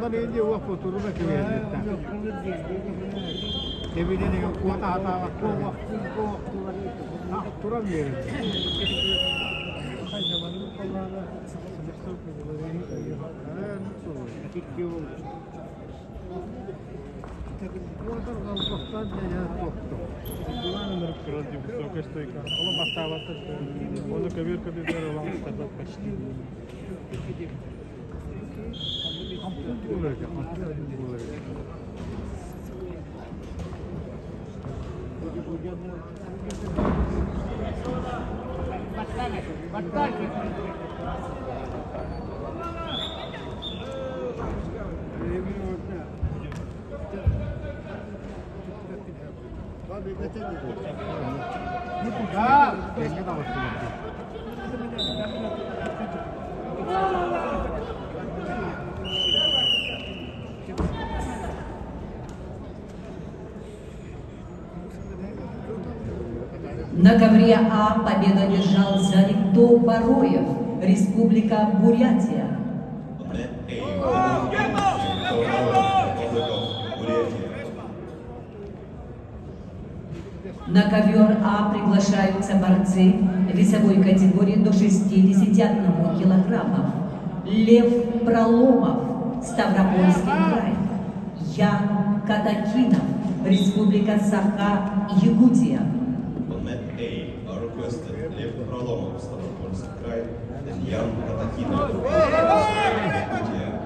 Stanley'ince waktu turunnya kewiyah. Kewiyah dengan kuat atau waktu turun dia. Zaman dulu kalau semester kedua ini kuat orang waktunya waktu. Диван ради высокой стойка. Он поставился, он коверка бедра, он стоит почти. На ковре А победу одержался Никто Бароев, Республика Бурятия. На ковер А приглашаются борцы весовой категории до 61 килограммов. Лев Проломов, Ставропольский край. Ян Катакинов, Республика Саха, Якутия. Лев Проломов, Ставропольский край, Ян Катакинов, Якутия.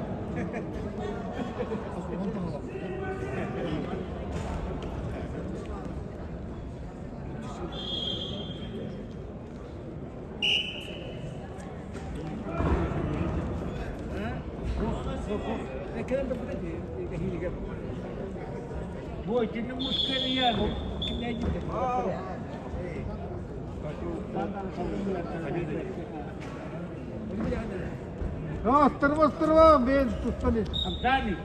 Острова, без пустали. Абдали.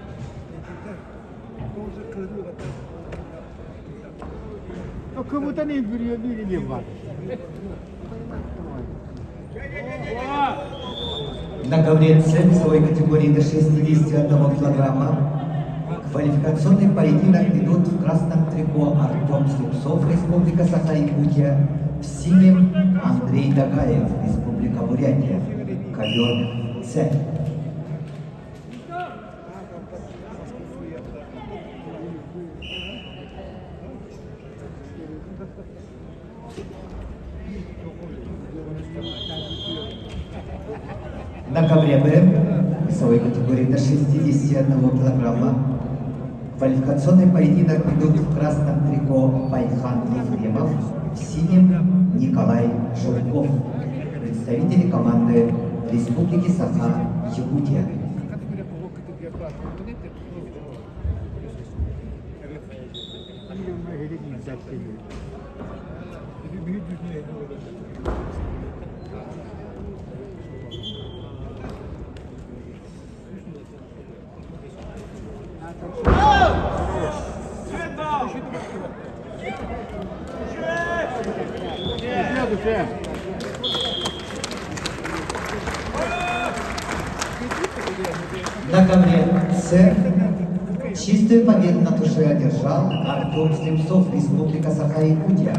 Ну кому-то не бери бар. На ковре С весовой категории до 61 килограмма квалификационный поединок ведут в красном трико Артем Слепцов, Республика Саха-Якутия, в синем Андрей Дагаев, Республика Бурятия, ковер С. На ковре Б весовой категории до 61 килограмма квалификационный поединок ведут в красном трико Байхан Ефремов, в синем Николай Жирков, представители команды Республики Саха-Якутия. На ковре С чистую победу на туше одержал Артем Слепцов, Республика Саха-Якутия.